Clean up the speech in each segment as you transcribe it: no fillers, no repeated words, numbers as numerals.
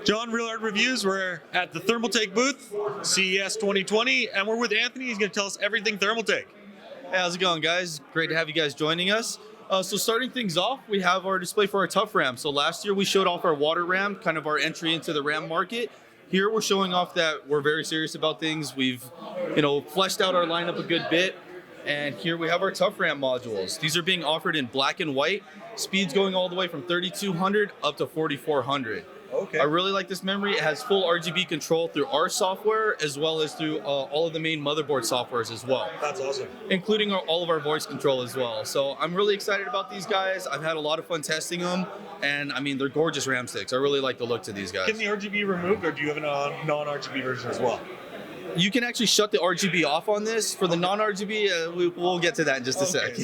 John, Real Art Reviews. We're at the Thermaltake booth, CES 2020, and we're with Anthony. He's going to tell us everything Thermaltake. Hey, how's it going, guys? Great to have you guys joining us. So starting things off, we have our display for our Toughram. So last year we showed off our water ram, kind of our entry into the ram market. Here we're showing off that we're very serious about things. We've, fleshed out our lineup a good bit. And here we have our Toughram modules. These are being offered in black and white. Speeds going all the way from 3200 up to 4400. Okay. I really like this memory. It has full RGB control through our software as well as through all of the main motherboard softwares as well. That's awesome. Including all of our voice control as well. So I'm really excited about these guys. I've had a lot of fun testing them, and I mean, they're gorgeous RAM sticks. I really like the look to these guys. Can the RGB be removed, or do you have a non-RGB version as well? You can actually shut the RGB off on this. For the non-RGB, we'll get to that in just a sec.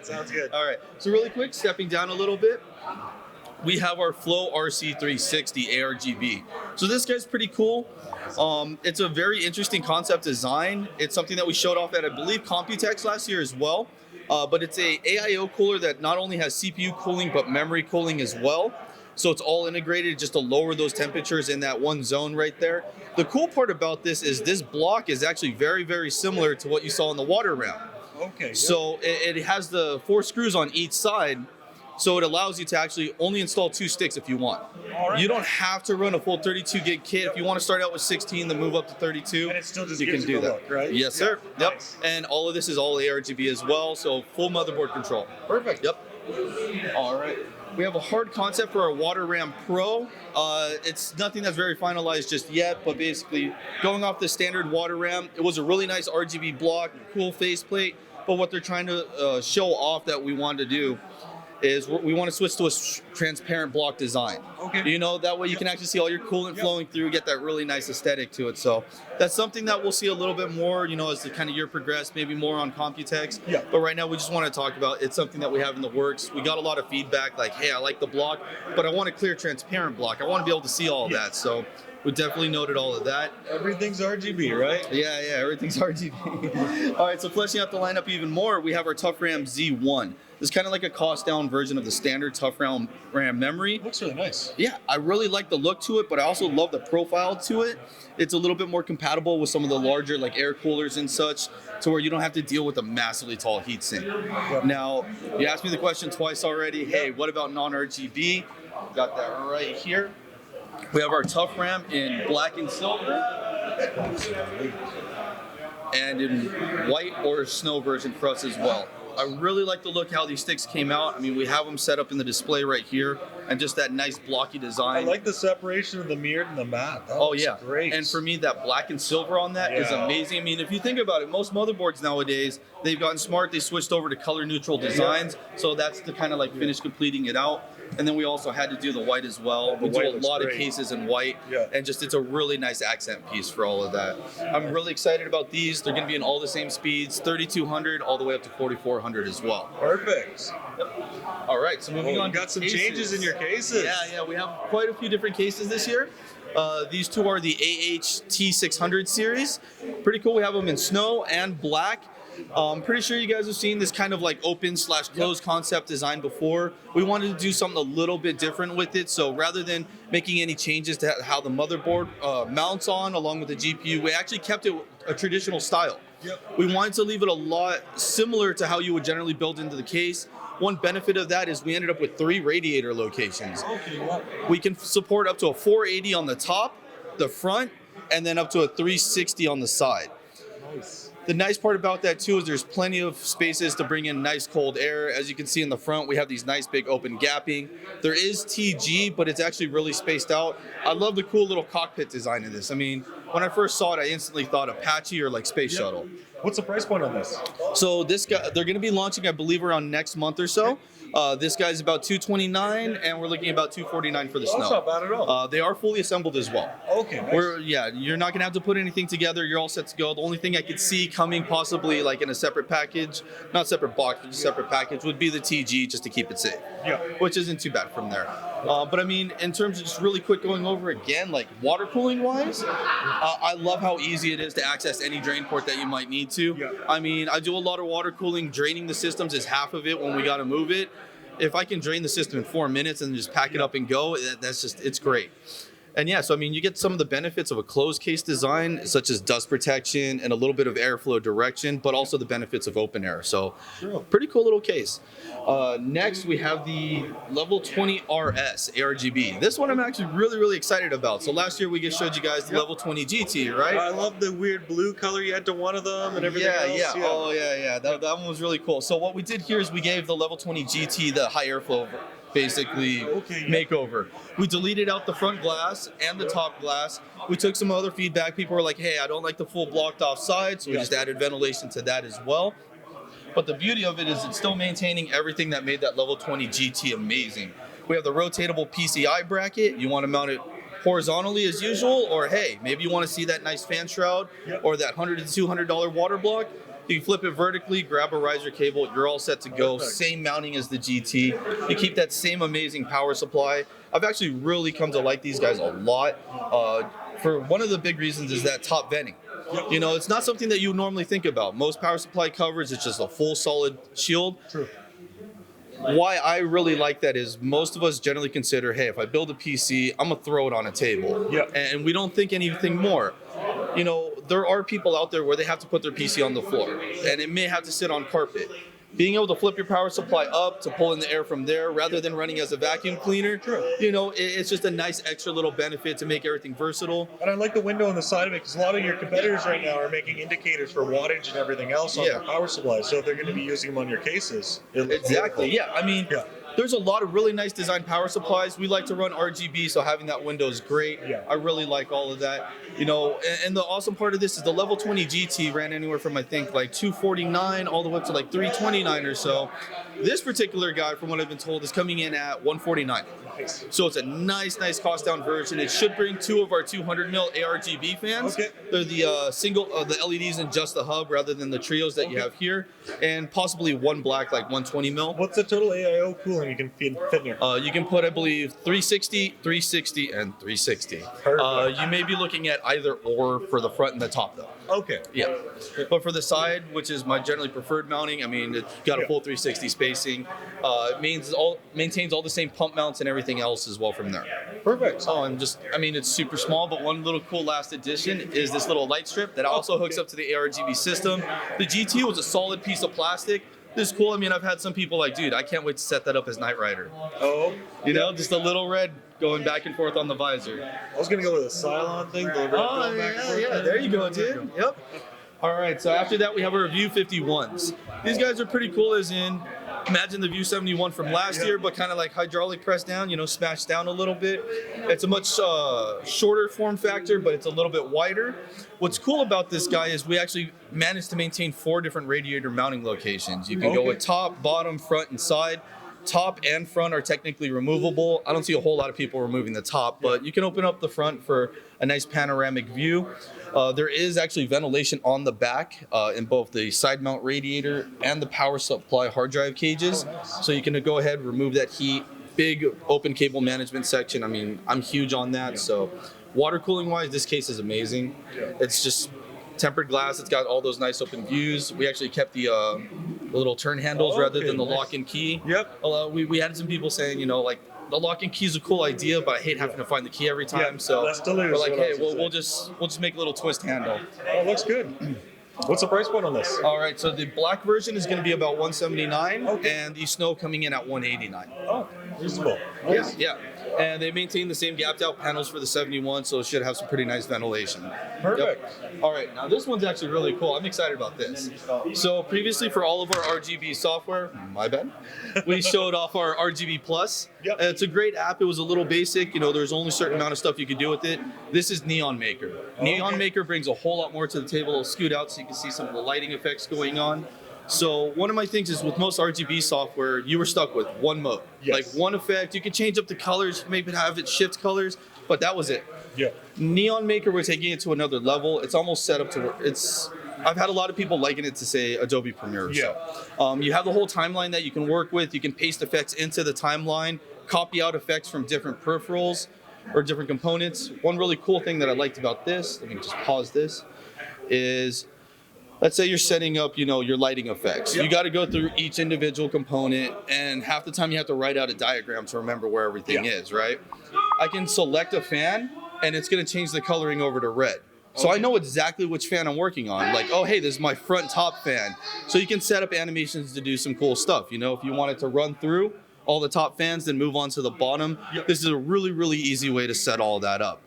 Sounds good. All right, so really quick, stepping down a little bit, we have our Flow RC360 ARGB. So this guy's pretty cool. It's a very interesting concept design. It's something that we showed off at, I believe, Computex last year as well. But it's a AIO cooler that not only has CPU cooling, but memory cooling as well. So it's all integrated just to lower those temperatures in that one zone right there. The cool part about this is this block is actually very, very similar to what you saw in the water ram. Okay. So it has the 4 screws on each side. So it allows you to actually only install 2 sticks if you want. Right. You don't have to run a full 32 gig kit. If you want to start out with 16, then move up to 32. And it still just you gives can you do the that. look, right? Yes, sir. Yeah. Yep. Nice. And all of this is all ARGB as well, so full motherboard control. Perfect. Yep. All right. We have a hard concept for our Water Ram Pro. It's nothing that's very finalized just yet, but basically going off the standard Water Ram, it was a really nice RGB block, cool faceplate, but what they're trying to show off that we wanted to do is we want to switch to a transparent block design. Okay. That way you can actually see all your coolant flowing through, get that really nice aesthetic to it. So that's something that we'll see a little bit more, as the kind of year progresses, maybe more on Computex. Yeah. But right now we just want to talk about it's something that we have in the works. We got a lot of feedback like, hey, I like the block, but I want a clear, transparent block. I want to be able to see all of that. So we definitely noted all of that. Everything's RGB, right? Yeah, everything's RGB. All right, so fleshing out the lineup even more, we have our Toughram Z1. It's kind of like a cost-down version of the standard Toughram RAM memory. Looks really nice. Yeah, I really like the look to it, but I also love the profile to it. It's a little bit more compatible with some of the larger like air coolers and such, to where you don't have to deal with a massively tall heatsink. Yep. Now, you asked me the question twice already. Hey, what about non-RGB? Got that right here. We have our Toughram in black and silver, and in white or snow version for us as well. I really like the look how these sticks came out. I mean, we have them set up in the display right here, and just that nice blocky design. I like the separation of the mirrored and the matte. That looks great. And for me, that black and silver on that is amazing. I mean, if you think about it, most motherboards nowadays, they've gotten smart. They switched over to color neutral designs. So that's the kind of like finish completing it out. And then we also had to do the white as well. We do a lot of cases in white, and just it's a really nice accent piece for all of that. I'm really excited about these. They're going to be in all the same speeds, 3200 all the way up to 4400 as well. Perfect. All right, so moving on. Got some cases. changes in your cases. Yeah, we have quite a few different cases this year. These two are the AHT600 series. Pretty cool. We have them in snow and black. I'm pretty sure you guys have seen this kind of like open/closed concept design before. We wanted to do something a little bit different with it. So rather than making any changes to how the motherboard mounts on along with the GPU, we actually kept it a traditional style. Yep. We wanted to leave it a lot similar to how you would generally build into the case. One benefit of that is we ended up with 3 radiator locations. Okay, wow. We can support up to a 480 on the top, the front, and then up to a 360 on the side. Nice. The nice part about that too is there's plenty of spaces to bring in nice cold air. As you can see in the front, we have these nice big open gapping. There is TG, but it's actually really spaced out. I love the cool little cockpit design in this. I mean, when I first saw it, I instantly thought Apache or like Space Shuttle. What's the price point on this? So this guy, they're going to be launching, I believe, around next month or so. This guy's about $229, and we're looking at about $249 for the snow. That's not bad at all. They are fully assembled as well. Okay, nice. You're not gonna have to put anything together. You're all set to go. The only thing I could see coming possibly like in a separate package, not separate box, but just separate package, would be the TG just to keep it safe. Yeah. Which isn't too bad from there. But I mean, in terms of just really quick going over again, like water cooling wise, I love how easy it is to access any drain port that you might need to. Yeah. I mean, I do a lot of water cooling. Draining the systems is half of it when we got to move it. If I can drain the system in 4 minutes and just pack it up and go, it's great. And yeah, so I mean, you get some of the benefits of a closed case design, such as dust protection and a little bit of airflow direction, but also the benefits of open air. So, pretty cool little case. Next, we have the Level 20 RS ARGB. This one I'm actually really excited about. So last year we just showed you guys the Level 20 GT, right? I love the weird blue color you had to one of them and everything else. Yeah. Oh yeah. That one was really cool. So what we did here is we gave the Level 20 GT the high airflow basically makeover. We deleted out the front glass and the top glass. We took some other feedback. People were like, hey, I don't like the full blocked off side, so we just added ventilation to that as well. But the beauty of it is it's still maintaining everything that made that Level 20 GT amazing. We have the rotatable PCI bracket. You want to mount it horizontally as usual, or hey, maybe you want to see that nice fan shroud or that $100 to $200 water block. You can flip it vertically, grab a riser cable, you're all set to go. Perfect. Same mounting as the GT. You keep that same amazing power supply. I've actually really come to like these guys a lot. For one of the big reasons is that top venting. You know, it's not something that you normally think about. Most power supply covers, it's just a full solid shield. True. Why I really like that is most of us generally consider, hey, if I build a PC, I'm gonna throw it on a table. And we don't think anything more. You know, there are people out there where they have to put their PC on the floor and it may have to sit on carpet. Being able to flip your power supply up to pull in the air from there rather than running as a vacuum cleaner, you know, it's just a nice extra little benefit to make everything versatile. And I like the window on the side of it because a lot of your competitors right now are making indicators for wattage and everything else on their power supplies. So if they're going to be using them on your cases, it looks beautiful. I mean, there's a lot of really nice design power supplies. We like to run RGB, so having that window is great. I really like all of that. You know, and the awesome part of this is the Level 20 GT ran anywhere from I think like $249 all the way up to like $329 or so. This particular guy, from what I've been told, is coming in at $149. So it's a nice cost down version. It should bring two of our 200 mil ARGB fans. They're the single, the LEDs in just the hub rather than the trios that you have here, and possibly one black like 120 mil. What's the total AIO cooling you can fit in here? You can put, I believe, 360, 360, and 360. You may be looking at either or for the front and the top though. Yeah. But for the side, which is my generally preferred mounting, I mean, it's got a full 360 spacing. It maintains all the same pump mounts and everything else as well from there. Perfect. Oh, and just, I mean, it's super small, but one little cool last addition is this little light strip that also hooks up to the ARGB system. The GT was a solid piece of plastic. This is cool. I mean, I've had some people like, dude, I can't wait to set that up as Knight Rider. You know, just a little red going back and forth on the visor. I was going to go with a Cylon thing. There you go, dude. Yep. All right, so after that, we have our View 51s. These guys are pretty cool as in, imagine the View 71 from last year, but kind of like hydraulic press down, you know, smashed down a little bit. It's a much shorter form factor, but it's a little bit wider. What's cool about this guy is we actually managed to maintain 4 different radiator mounting locations. You can go with top, bottom, front, and side. Top and front are technically removable. I don't see a whole lot of people removing the top, but you can open up the front for a nice panoramic view. There is actually ventilation on the back in both the side mount radiator and the power supply hard drive cages. So you can go ahead, remove that heat. Big open cable management section. I mean, I'm huge on that. So water cooling wise, this case is amazing. It's just tempered glass. It's got all those nice open views. We actually kept the little turn handles rather than the lock and key. We had some people saying, you know, like, the lock and key is a cool idea, but I hate having to find the key every time. So we're like, hey, we'll just make a little twist handle. Oh, looks good. What's the price point on this? All right, so the black version is going to be about $179, and the snow coming in at $189. Oh, reasonable. Yeah. And they maintain the same gapped out panels for the 71, so it should have some pretty nice ventilation. Perfect. All right, now this one's actually really cool. I'm excited about this. So previously for all of our RGB software, my bad, we showed off our RGB Plus. It's a great app. It was a little basic. You know, there's only a certain amount of stuff you can do with it. This is Neon Maker. Neon Maker brings a whole lot more to the table. It'll scoot out so you can see some of the lighting effects going on. So one of my things is with most RGB software, you were stuck with one mode, like one effect. You could change up the colors, maybe have it shift colors, but that was it. Neon Maker, we're taking it to another level. It's almost set up to I've had a lot of people liken it to, say, Adobe Premiere or so. You have the whole timeline that you can work with. You can paste effects into the timeline, copy out effects from different peripherals or different components. One really cool thing that I liked about this, let me just pause this, is let's say you're setting up, your lighting effects. You got to go through each individual component, and half the time you have to write out a diagram to remember where everything is, right? I can select a fan, and it's going to change the coloring over to red. So I know exactly which fan I'm working on. Like, oh, hey, this is my front top fan. So you can set up animations to do some cool stuff. If you want it to run through all the top fans, then move on to the bottom. This is a really, really easy way to set all that up.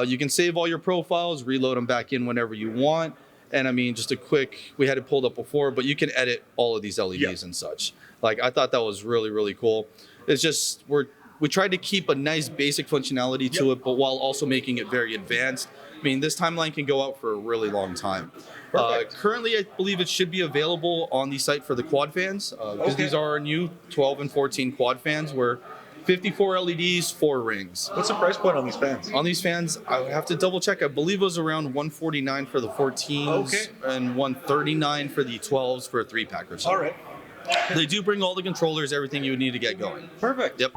You can save all your profiles, reload them back in whenever you want. And I mean, just a quick, we had it pulled up before, but you can edit all of these LEDs and such. Like, I thought that was really, really cool. It's just, we tried to keep a nice basic functionality to it, but while also making it very advanced. I mean, this timeline can go out for a really long time. Currently, I believe it should be available on the site for the quad fans, because these are our new 12 and 14 quad fans, where 54 LEDs, 4 rings. What's the price point on these fans? On these fans, I have to double check. I believe it was around $149 for the 14s and $139 for the 12s for a 3-pack or so. All right. They do bring all the controllers, everything you would need to get going. Perfect. Yep.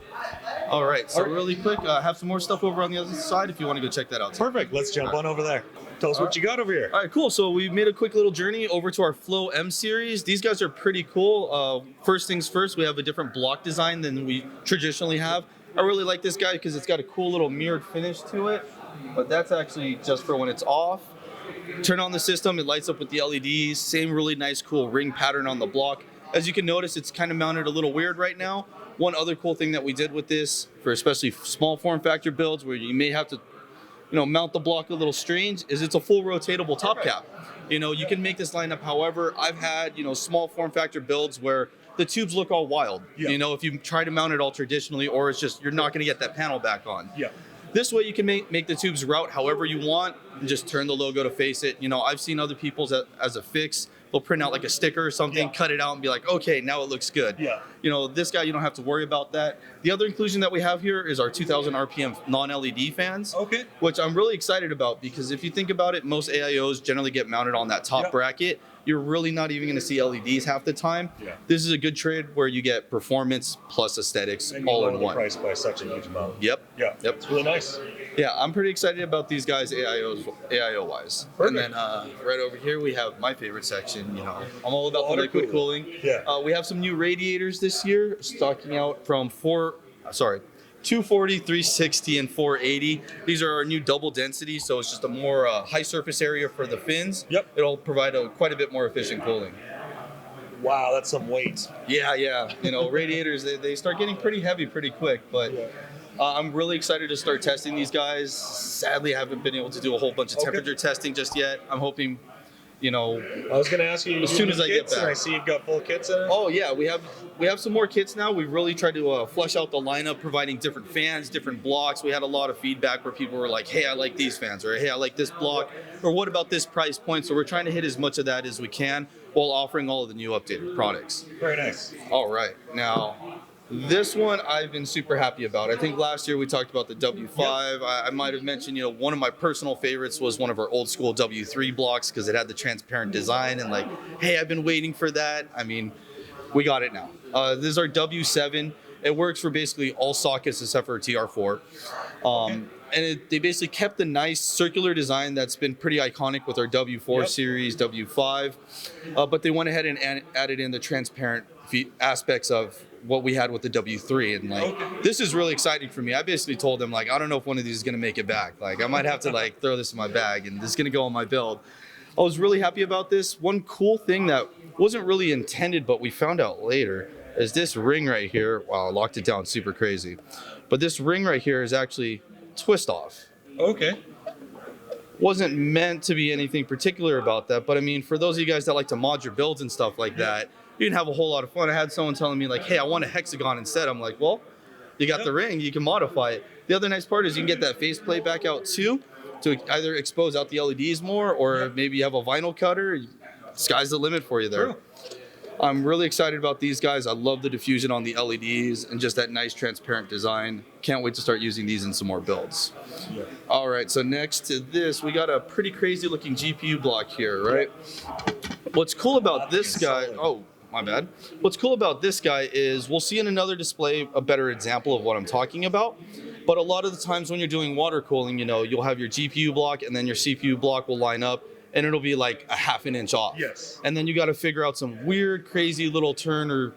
All right. So really quick, I have some more stuff over on the other side if you want to go check that out. Perfect. Let's jump on over there. Tell us what you got over here. All right, cool. So we made a quick little journey over to our Flow M series. These guys are pretty cool. First things first, we have a different block design than we traditionally have. I really like this guy because it's got a cool little mirrored finish to it, but that's actually just for when it's off. Turn on the system, it lights up with the LEDs. Same really nice, cool ring pattern on the block. As you can notice, it's kind of mounted a little weird right now. One other cool thing that we did with this, for especially small form factor builds where you may have to mount the block a little strange, is it's a full rotatable top cap. You can make this line up however. I've had, small form factor builds where the tubes look all wild. If you try to mount it all traditionally, or it's just, you're not going to get that panel back on. This way you can make the tubes route however you want and just turn the logo to face it. I've seen other people's as a fix. They'll print out like a sticker or something, cut it out and be like, okay, now it looks good. This guy, you don't have to worry about that. The other inclusion that we have here is our 2000 RPM non-LED fans, which I'm really excited about because if you think about it, most AIOs generally get mounted on that top bracket. You're really not even going to see LEDs half the time. This is a good trade where you get performance plus aesthetics all in one. Price by such a huge amount. Yep. It's really nice. Yeah, I'm pretty excited about these guys AIO wise. And then right over here we have my favorite section. I'm all about the liquid cooling. We have some new radiators this year, stocking out from 240, 360, and 480. These are our new double density, so it's just a more high surface area for the fins. It'll provide quite a bit more efficient cooling. Wow, that's some weight. Yeah. Radiators, they start getting pretty heavy pretty quick, but I'm really excited to start testing these guys. Sadly, I haven't been able to do a whole bunch of temperature testing just yet. I'm hoping, I was going to ask you, as soon as I get back. And I see you've got full kits in it. Oh yeah, we have some more kits now. We've really tried to flesh out the lineup, providing different fans, different blocks. We had a lot of feedback where people were like, hey, I like these fans, or hey, I like this block, or what about this price point? So we're trying to hit as much of that as we can while offering all of the new updated products. Very nice. All right, now this one I've been super happy about. I think last year we talked about the W5. I might have mentioned, one of my personal favorites was one of our old school W3 blocks because it had the transparent design and hey, I've been waiting for that. I mean, we got it now. This is our W7. It works for basically all sockets except for TR4. And they basically kept the nice circular design that's been pretty iconic with our W4 series, W5. But they went ahead and added in the transparent aspects of what we had with the W3, and this is really exciting for me. I basically told them I don't know if one of these is gonna make it back. I might have to throw this in my bag and this is gonna go on my build. I was really happy about this. One cool thing that wasn't really intended but we found out later is this ring right here. Wow, I locked it down super crazy. But this ring right here is actually twist off. Wasn't meant to be anything particular about that, but I mean, for those of you guys that like to mod your builds and stuff like that, you can have a whole lot of fun. I had someone telling me hey, I want a hexagon instead. I'm like, well, you got the ring, you can modify it. The other nice part is you can get that faceplate back out too, to either expose out the LEDs more, or maybe you have a vinyl cutter. Sky's the limit for you there. I'm really excited about these guys. I love the diffusion on the LEDs and just that nice transparent design. Can't wait to start using these in some more builds. All right, so next to this, we got a pretty crazy looking GPU block here, right? What's cool about this guy, my bad. What's cool about this guy is we'll see in another display a better example of what I'm talking about. But a lot of the times when you're doing water cooling, you'll have your GPU block and then your CPU block will line up and it'll be like a half an inch off. Yes. And then you got to figure out some weird, crazy little turn or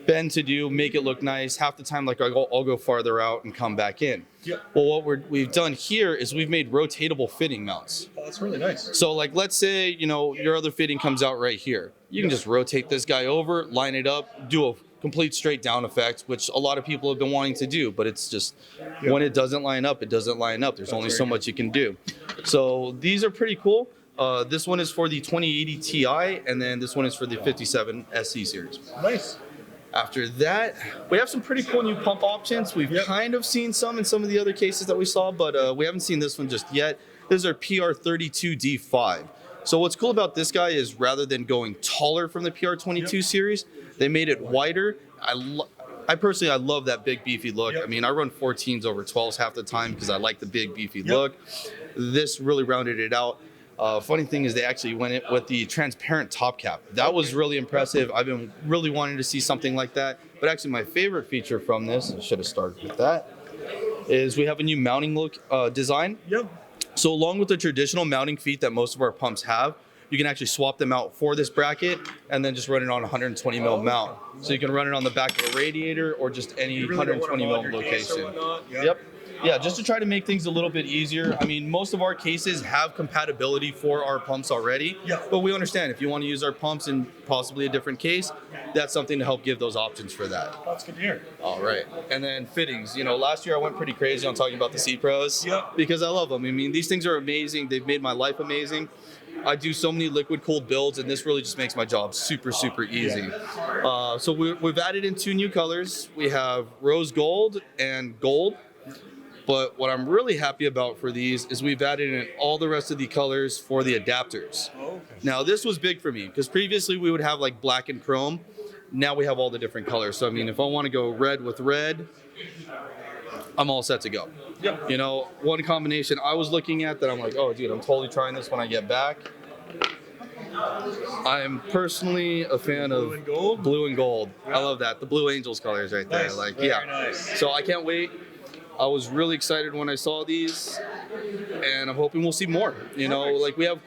bend to do, make it look nice. Half the time, like I'll go farther out and come back in. Yep. Well, what we've done here is we've made rotatable fitting mounts. Oh, that's really nice. So like, let's say, your other fitting comes out right here. You can just rotate this guy over, line it up, do a complete straight down effect, which a lot of people have been wanting to do, but it's just when it doesn't line up, it doesn't line up. There's only so much you can do. So these are pretty cool. This one is for the 2080 Ti, and then this one is for the 57 SC series. Nice. After That, we have some pretty cool new pump options. We've kind of seen some in some of the other cases that we saw, but we haven't seen this one just yet. This is our PR32D5. So what's cool about this guy is rather than going taller from the PR22 series, they made it wider. I personally love that big beefy look. I mean, I run 14s over 12s half the time because I like the big beefy look. This really rounded it out. Funny thing is they actually went in with the transparent top cap. That was really impressive. I've been really wanting to see something like that. But actually my favorite feature from this, I should have started with that, is we have a new mounting look design. So along with the traditional mounting feet that most of our pumps have, you can actually swap them out for this bracket and then just run it on a 120 mil mount. So you can run it on the back of a radiator or just any 120 mil location. Yeah, just to try to make things a little bit easier. I mean, most of our cases have compatibility for our pumps already, but we understand if you want to use our pumps in possibly a different case, that's something to help give those options for that. That's good to hear. All right. And then fittings. Last year I went pretty crazy on talking about the C Pros because I love them. I mean, these things are amazing. They've made my life amazing. I do so many liquid cooled builds, and this really just makes my job super, super easy. So we've added in 2 new colors. We have rose gold and gold. But what I'm really happy about for these is we've added in all the rest of the colors for the adapters. Now, this was big for me because previously we would have like black and chrome. Now we have all the different colors. So, I mean, if I want to go red with red, I'm all set to go. One combination I was looking at that I'm like, oh, dude, I'm totally trying this when I get back. I'm personally a fan of blue and gold. I love that. The Blue Angels colors right there. Nice. So I can't wait. I was really excited when I saw these, and I'm hoping we'll see more. Like we have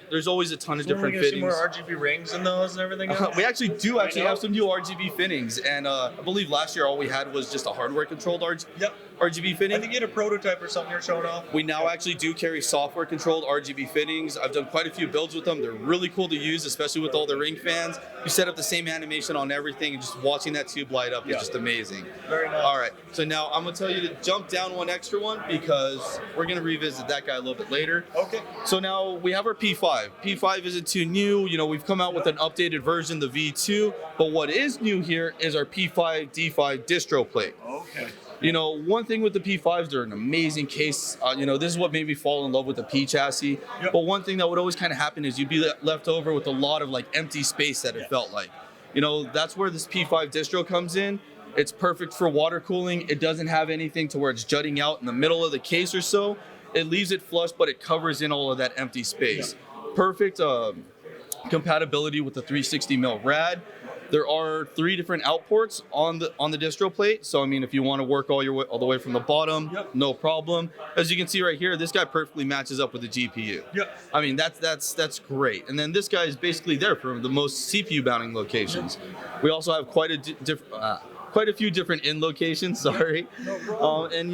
there's always a ton of different fittings. See more RGB rings in those and everything else? We actually do have some new RGB fittings, and I believe last year all we had was just a hardware controlled RGB fitting. I think you had a prototype or something you're showing off. We now actually do carry software controlled RGB fittings. I've done quite a few builds with them. They're really cool to use, especially with all the ring fans. You set up the same animation on everything, and just watching that tube light up is just amazing. Very nice. All right, so now I'm gonna tell you to jump down one extra one because we're gonna revisit that guy a little bit later. Okay. So now we have our P5. P5 isn't too new. We've come out with an updated version, the V2. But what is new here is our P5 D5 distro plate. Okay. One thing with the P5s, they're an amazing case. This is what made me fall in love with the P chassis. But one thing that would always kind of happen is you'd be left over with a lot of like empty space that it felt like. That's where this P5 distro comes in. It's perfect for water cooling. It doesn't have anything to where it's jutting out in the middle of the case or so. It leaves it flush, but it covers in all of that empty space. Perfect compatibility with the 360 mil rad. There are 3 different out ports on the distro plate. So I mean, if you want to work all the way from the bottom, no problem. As you can see right here, this guy perfectly matches up with the GPU. I mean, that's great. And then this guy is basically there for the most CPU bounding locations. We also have quite a few different in locations. Sorry, and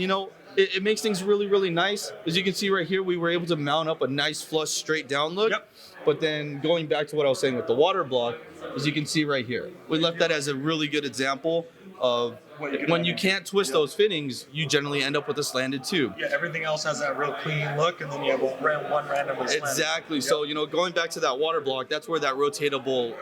it makes things really, really nice. As you can see right here, we were able to mount up a nice flush straight down look. But then going back to what I was saying with the water block, as you can see right here, we left that as a really good example of when you can't twist those fittings, you generally end up with a slanted tube. Everything else has that real clean look, and then you have one randomly slanted. Exactly. So, going back to that water block, that's where that rotatable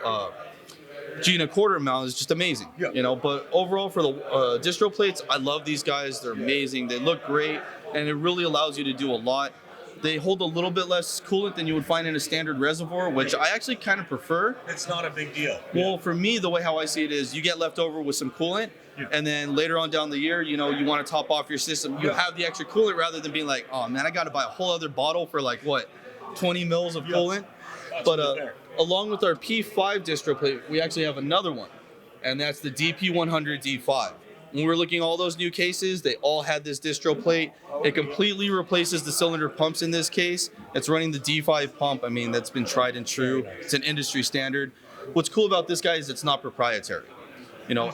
G1/4 mount is just amazing. But overall for the distro plates, I love these guys. They're amazing. They look great, and it really allows you to do a lot. They hold a little bit less coolant than you would find in a standard reservoir, which I actually kind of prefer. It's not a big deal. Well, for me, the way how I see it is you get left over with some coolant, and then later on down the year, you want to top off your system. You have the extra coolant rather than being like, oh man, I got to buy a whole other bottle for 20 mils of coolant. But along with our P5 distro plate, we actually have another one, and that's the DP100 D5. When we're looking at all those new cases, they all had this distro plate. It completely replaces the cylinder pumps in this case. It's running the D5 pump. I mean, that's been tried and true. It's an industry standard. What's cool about this guy is it's not proprietary. You know,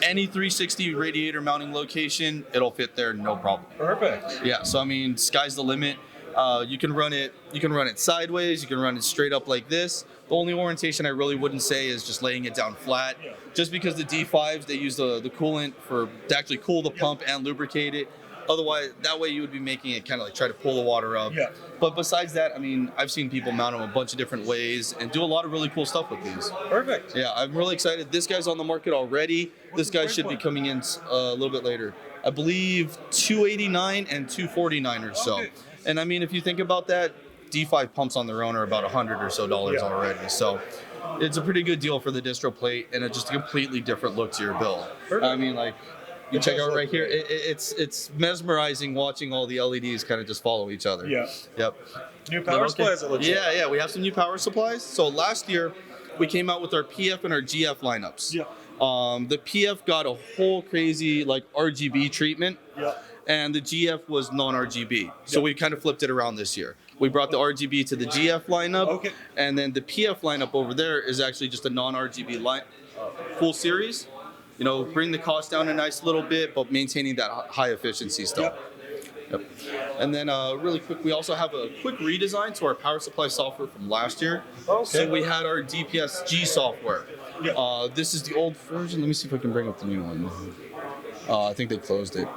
any 360 radiator mounting location, it'll fit there, no problem. Perfect. Yeah, so I mean, sky's the limit. You can run it sideways, you can run it straight up like this. The only orientation I really wouldn't say is just laying it down flat. Just because the D5s, they use the coolant to actually cool the pump and lubricate it. Otherwise, that way you would be making it kind of like try to pull the water up. Yeah. But besides that, I mean, I've seen people mount them a bunch of different ways and do a lot of really cool stuff with these. Perfect. Yeah, I'm really excited. This guy's on the market already. This guy should be coming in a little bit later. I believe $289 and $249 or so. Okay. And I mean, if you think about that, D5 pumps on their own are about $100 or so already. So it's a pretty good deal for the distro plate, and it's just a completely different look to your build. Perfect. I mean, like, you check out right here. It's mesmerizing watching all the LEDs kind of just follow each other. Yeah. Yep. New power supplies, it looks like. Yeah, we have some new power supplies. So last year, we came out with our PF and our GF lineups. Yeah. The PF got a whole crazy like RGB treatment. Yeah. And the GF was non-RGB. So we kind of flipped it around this year. We brought the RGB to the GF lineup. Okay. And then the PF lineup over there is actually just a non-RGB line, full series. You know, bring the cost down a nice little bit, but maintaining that high efficiency stuff. Yep. And then really quick, we also have a quick redesign to our power supply software from last year. Okay. So we had our DPS-G software. Yeah. This is the old version. Let me see if I can bring up the new one. I think they closed it.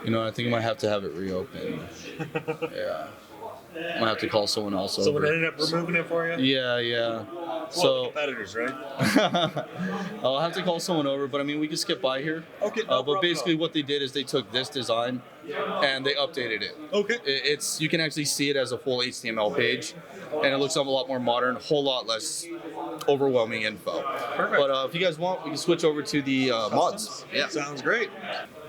You know, I think I might have to have it reopened. Yeah. I might have to call someone else over. Someone ended up removing it for you? Yeah. Well, So competitors, right? I'll have to call someone over, but I mean, we can skip by here. Okay. No But problem basically, at all. what they did is they took this design and they updated it. Okay. It's you can actually see it as a full HTML page, and it looks a lot more modern, a whole lot less overwhelming info. Perfect. But if you guys want, we can switch over to the mods. Yeah. Sounds great.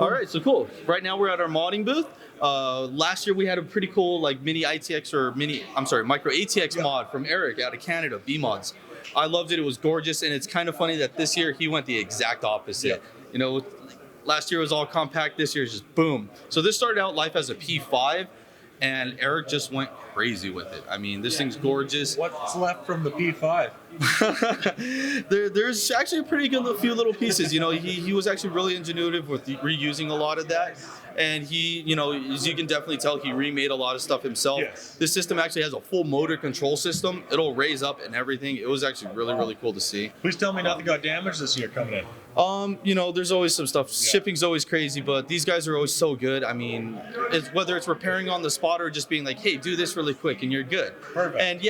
All right, so cool. Right now we're at our modding booth. Last year we had a pretty cool like micro ATX mod from Eric out of Canada, B Mods. I loved it. It was gorgeous, and it's kind of funny that this year he went the exact opposite. Yeah. You know, last year was all compact. This year is just boom. So this started out life as a P5, and Eric just went crazy with it. I mean, this thing's gorgeous. What's left from the P5? There's actually a pretty good few little pieces. You know, he was actually really ingenuitive with reusing a lot of that. And he, you know, as you can definitely tell, he remade a lot of stuff himself. Yes. This system actually has a full motor control system. It'll raise up and everything. It was actually really cool to see. Please tell me nothing got damaged this year coming in. You know, there's always some stuff. Shipping's always crazy, but these guys are always so good. I mean, whether it's repairing on the spot or just being like, hey, do this really quick and you're good. Perfect. And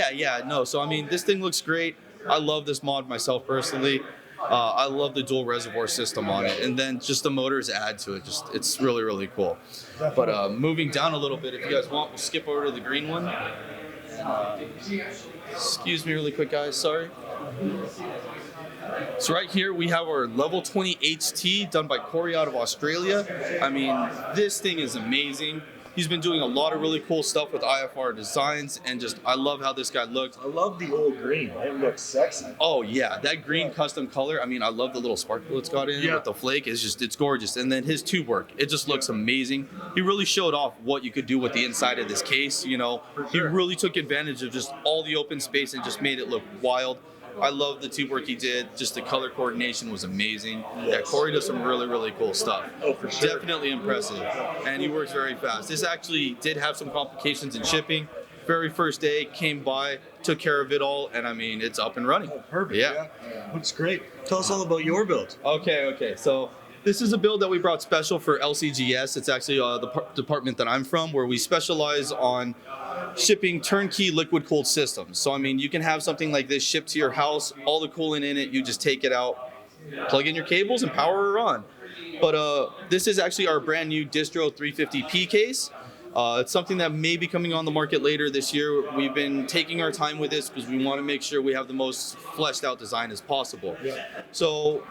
no. So, I mean, this thing looks great. I love this mod myself personally. I love the dual reservoir system on it, and then just the motors add to it. It's really cool. But moving down a little bit, if you guys want, we'll skip over to the green one. Excuse me really quick, guys. Sorry. So right here we have our level 20 HT done by Corey out of Australia. I mean, this thing is amazing. He's been doing a lot of really cool stuff with IFR designs, and just I love how this guy looked. I love the old green. It looks sexy. Oh yeah, that green custom color. I mean, I love the little sparkle it's got in it with the flake. It's gorgeous. And then his tube work, it just looks amazing. He really showed off what you could do with the inside of this case. You know, he really took advantage of just all the open space and just made it look wild. I love the tube work he did. Just the color coordination was amazing. Yeah, Corey does some really cool stuff. Oh, for sure. Definitely impressive. And he works very fast. This actually did have some complications in shipping. Very first day, came by, took care of it all, and I mean, it's up and running. Oh, perfect. Yeah. Looks great. Tell us all about your build. Okay. So this is a build that we brought special for LCGS. It's actually the department that I'm from, where we specialize on shipping turnkey liquid cooled systems. So I mean, you can have something like this shipped to your house, all the coolant in it, you just take it out, plug in your cables, and power her on. But this is actually our brand new Distro 350p case. It's something that may be coming on the market later this year. We've been taking our time with this because we want to make sure we have the most fleshed out design as possible. Yeah. So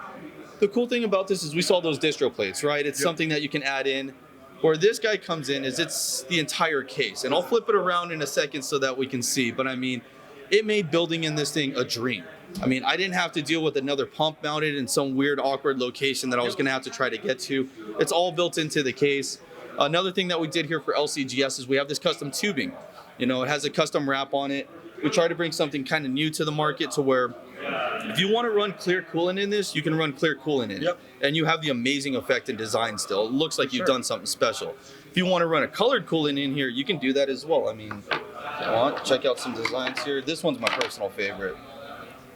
the cool thing about this is we saw those distro plates, right? It's something that you can add in. Where this guy comes in is it's the entire case. And I'll flip it around in a second so that we can see. But I mean, it made building in this thing a dream. I mean, I didn't have to deal with another pump mounted in some weird, awkward location that I was going to have to try to get to. It's all built into the case. Another thing that we did here for LCGS is we have this custom tubing. You know, it has a custom wrap on it. We try to bring something kind of new to the market to where if you want to run clear coolant in this, you can run clear coolant in it. And you have the amazing effect and design still. It looks like you've done something special. If you want to run a colored coolant in here, you can do that as well. I mean, if you want, check out some designs here. This one's my personal favorite.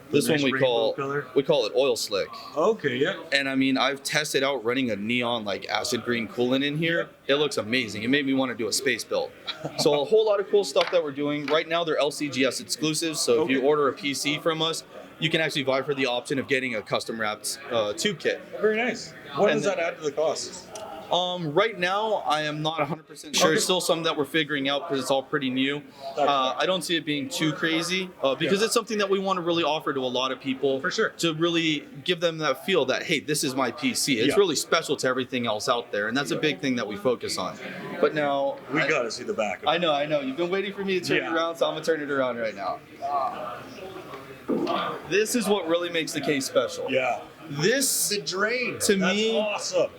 This one we call it oil slick. Okay, yeah. And I mean, I've tested out running a neon like acid green coolant in here. It looks amazing. It made me want to do a space build. So a whole lot of cool stuff that we're doing. Right now they're LCGS exclusives. So if you order a PC from us, you can actually vie for the option of getting a custom wrapped tube kit. Very nice. What does that add to the cost? Right now, I am not 100% sure. It's still something that we're figuring out because it's all pretty new. I don't see it being too crazy because it's something that we want to really offer to a lot of people. For sure. To really give them that feel that, hey, this is my PC. It's really special to everything else out there. And that's a big thing that we focus on. But now... We got to see the back of it. I know. You've been waiting for me to turn it around, so I'm going to turn it around right now. This is what really makes the case special. Yeah. This, the drain. To That's me, awesome.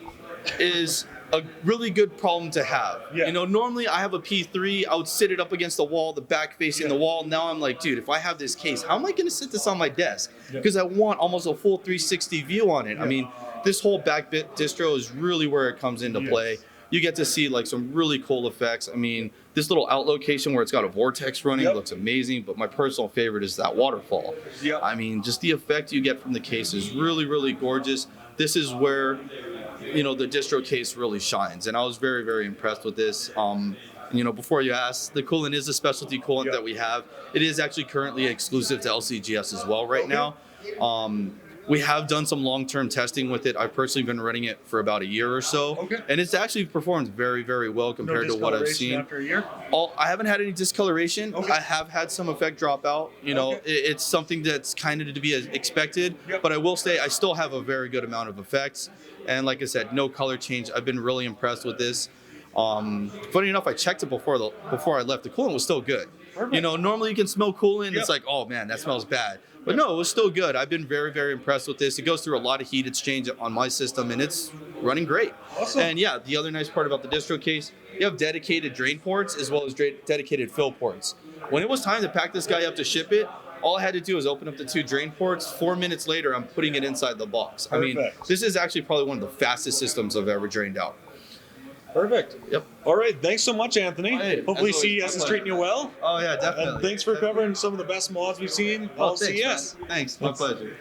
Is a really good problem to have. You know, normally I have a P3, I would sit it up against the wall, the back facing the wall. Now I'm like, dude, if I have this case, how am I going to sit this on my desk? Because I want almost a full 360 view on it. I mean, this whole back bit distro is really where it comes into play. You get to see like some really cool effects. I mean, this little out location where it's got a vortex running looks amazing, but my personal favorite is that waterfall. I mean, just the effect you get from the case is really, really gorgeous. This is where, you know, the distro case really shines, and I was very, very impressed with this. You know, before you ask, the coolant is a specialty coolant that we have. It is actually currently exclusive to LCGS as well right now. We have done some long-term testing with it. I've personally been running it for about a year or so, and it's actually performed very, very well compared to what I've seen. After a year? I haven't had any discoloration. I have had some effect drop out. You know, it's something that's kind of to be expected, but I will say I still have a very good amount of effects. And like I said, no color change. I've been really impressed with this. Funny enough, I checked it before I left. The coolant was still good. You know, normally you can smell coolant. It's like, oh man, that smells bad. But no, it was still good. I've been very, very impressed with this. It goes through a lot of heat exchange on my system, and it's running great. Awesome. And yeah, the other nice part about the distro case, you have dedicated drain ports as well as dedicated fill ports. When it was time to pack this guy up to ship it, all I had to do was open up the 2 drain ports. 4 minutes later, I'm putting it inside the box. I mean, this is actually probably one of the fastest systems I've ever drained out. Perfect. Yep. All right. Thanks so much, Anthony. Hey, hopefully CES is treating you well. Oh, yeah, definitely. And thanks for covering some of the best mods we've seen. Thanks, CES. man. Thanks. My pleasure.